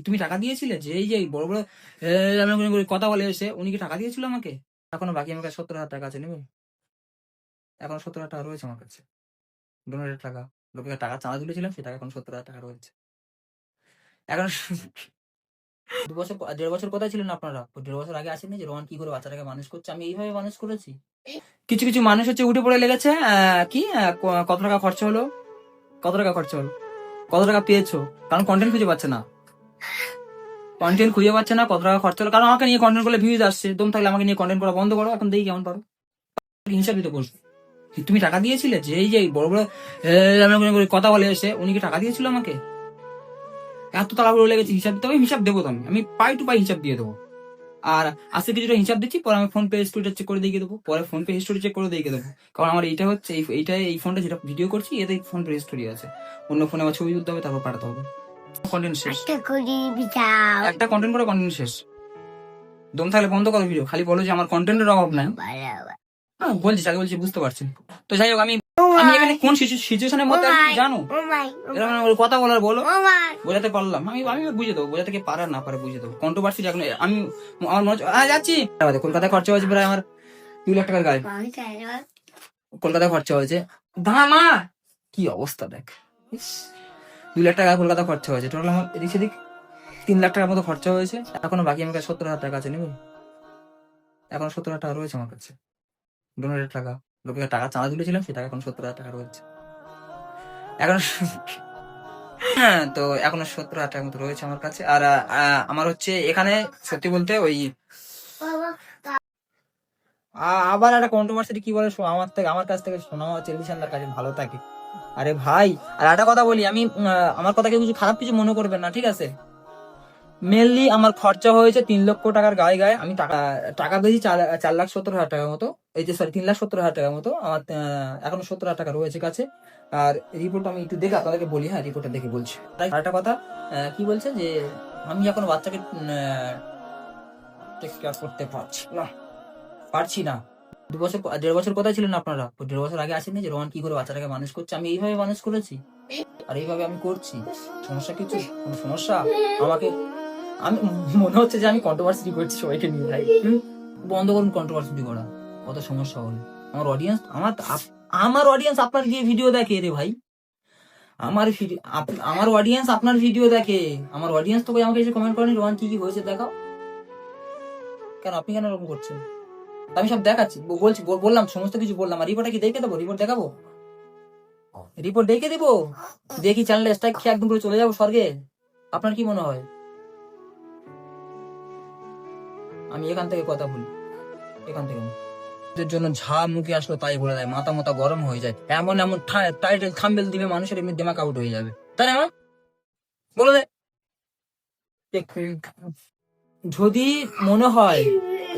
তুমি টাকা দিয়েছিলে যে এই যে এই বড় বড় কথা বলে এসে, উনি কি টাকা দিয়েছিল আমাকে? এখনো বাকি আমার কাছে 70,000 টাকা আছে, নেবে? এখনো 70,000 টাকা রয়েছে আমার কাছে, ডোনেটেড টাকা। লোকের টাকা চাঁদা তুলেছিলাম, সে টাকা এখন 70,000 টাকা রয়েছে এখন। 2 বছর 1.5 বছর কোথায় ছিলেন আপনারা? 1.5 বছর আগে আসেননি যে রোহান কি করে বাচ্চাটাকে মানুষ করছে? আমি এইভাবে মানুষ করেছি। কিছু কিছু মানুষ হচ্ছে উঠে পড়ে লেগেছে, কত টাকা খরচা হলো, কত টাকা খরচা হলো, কত টাকা পেয়েছো, কারণ কন্টেন্ট খুঁজে পাচ্ছে না, কন্টেন্ট খুঁজে পাচ্ছে না, কত টাকা খরচা হলো। কারণ আমাকে নিয়ে কন্টেন্ট করলে ভিউজ আসছে, দম থাকলে আমাকে নিয়ে কন্টেন্ট করা বন্ধ করো, এখন দেখি কেমন পারো। হিসাব দিতে বসবো। তুমি টাকা দিয়েছিলে যে এই যে এই বড় বড় কথা বলে এসে, উনি কি টাকা দিয়েছিল আমাকে? এত টাকা বলে লেগেছে, হিসাব দিতে হবে, হিসাব দেবো তো আমি পাই টু পাই হিসাব দিয়ে দেবো। আর আজকে কিছুটা হিসাব দিচ্ছি, পরে আমি ফোন পে হিস্টোরিটা চেক করে দিয়ে দেবো, পরে ফোন পে হিস্টোরি চেক করে দিয়ে দেবো। কারণ আমার এইটা হচ্ছে এই ফোনটা যেটা ভিডিও করছি, এতে ফোন পে হিস্টোরি আছে। অন্য ফোনে আমার ছবি তুলতে হবে, তারপর পাঠাতে হবে। কন্টেন্ট শেষ, একটা কন্টেন্ট করে কন্টেন্ট শেষ। দম থাকলে বন্ধ করো ভিডিও, খালি বলো যে আমার কন্টেন্টের অভাব নাই। বলছি আগে বলছি, বুঝতে পারছেন তো। যাই হোক, আমি এখানে কোন সিচুয়েশনের মধ্যে জানো, এরকম কথা বলার বলো, বোঝাতে পারলাম আমি আমি বুঝে দেবো, বোঝাতে কে পারে না পারে বুঝে দেবো। কন্ট্রোভার্সি এখন আমি আমার মনে হচ্ছে যাচ্ছি কলকাতায় খরচা হয়েছে প্রায় আমার 2 লাখ টাকার গাড়ি, কলকাতায় খরচা হয়েছে। দামা কি অবস্থা দেখ, 2 লাখ টাকা কলকাতা খরচা হয়েছে, টোটাল আমার এদিক সেদিক 3 লাখ টাকার মতো খরচা হয়েছে। এখনো বাকি আমার কাছে 70,000 টাকা আছে, নেবে? এখনো 70,000 টাকা রয়েছে আমার কাছে, ডোনেটেড টাকা। লোকের টাকা চাঁদা তুলেছিলাম, সে টাকা এখন 70,000 টাকা রয়েছে এখন। হ্যাঁ, তো এখনো 70,000 টাকার মতো রয়েছে আমার কাছে। আর আমার হচ্ছে এখানে সত্যি বলতে ওই আবার একটা কন্ট্রোভার্সি কি বলে, আমার কাছ থেকে শোনা হচ্ছে এলিশানদার কাছে ভালো থাকে। আরে ভাই, আর একটা কথা বলি, আমি আমার কথা কিছু খারাপ কিছু মনে করবেন না, ঠিক আছে? মেনলি আমার খরচা হয়েছে 3 লক্ষ টাকার গায়ে গায়ে। আমি টাকা পেয়েছি 4,70,000 টাকার মতো, এই যে সরি 3,70,000 টাকার মতো। আমার এখনো 70,000 টাকা রয়েছে কাছে। আর রিপোর্ট আমি একটু দেখে আপনাদেরকে বলি, হ্যাঁ রিপোর্টটা দেখে বলছি। আরেকটা কথা, কি বলছে যে আমি এখন বাচ্চাকে টেক কেয়ার করতে পারছি না। 2 বছর 1.5 বছর কোথায় ছিলেন আপনারা? 1.5 বছর আগে আসেননি যে রোহান কি করে বাচ্চাটাকে মানুষ করছে? আমি এইভাবে মানুষ করেছি, আর এইভাবে আমি করছি। সমস্যা কিছু, কোনো সমস্যা? আমাকে আমি মনে হচ্ছে যে আমি কন্ট্রোভার্সি করছি সবাইকে নিয়ে। ভাই বন্ধ করুন কন্ট্রোভার্সি করা, কত সমস্যা হলো। আমার অডিয়েন্স আপনার গিয়ে ভিডিও দেখে রে ভাই, আমার অডিয়েন্স আপনার ভিডিও দেখে। আমার অডিয়েন্স তো আমাকে এসে কমেন্ট করেনি রোহান কি কি হয়েছে দেখাও। কেন আপনি কেন এরকম করছেন? আমি সব দেখাচ্ছি, বলছি, বললাম সমস্ত কিছু বললাম। আর রিপোর্টটা কি দেখে দেবো? রিপোর্ট দেখাবো, রিপোর্ট দেখে দেবো, দেখি চ্যানেলে স্ট্রাইক খেয়ে একদম করে চলে যাবো স্বর্গে? আপনার কি মনে হয়? আমি এখান থেকে কথা বলি, এখান থেকে জন্য ঝা মুখে আসলো তাই বলে দেয়, মাথা মাথা গরম হয়ে যায়। এমন এমন টাইটেল থাম্বনেল দিবে, মানুষের এমনি দিমাগ আউট হয়ে যাবে, তাই না? বলে দেয়। যদি মনে হয়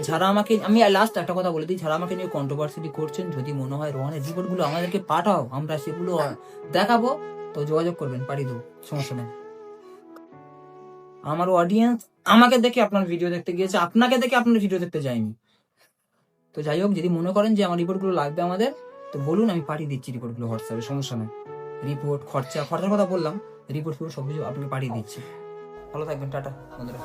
যারা আমাকে, আমি লাস্ট একটা কথা বলে দিই, যারা আমাকে নিয়ে কন্ট্রোভার্সি করছেন, যদি মনে হয় রোহানের রিপোর্ট গুলো আমাদেরকে পাঠাও, আমরা সেগুলো দেখাবো, তো যোগাযোগ করবেন, পাঠিয়ে দেবো, সমস্যা নেই। আমার অডিয়েন্স আমাকে দেখে আপনার ভিডিও দেখতে গিয়েছে, আপনাকে দেখে আপনার ভিডিও দেখতে যায়নি। তো যাই হোক, যদি মনে করেন যে আমার রিপোর্টগুলো লাগবে আমাদের, তো বলুন, আমি পাঠিয়ে দিচ্ছি রিপোর্টগুলো হোয়াটসঅ্যাপে, সমস্যা নেই। রিপোর্ট, খরচার কথা বললাম, রিপোর্ট পুরো সবকিছু আপনাকে পাঠিয়ে দিচ্ছি। ভালো থাকবেন, টাটা বন্ধুরা।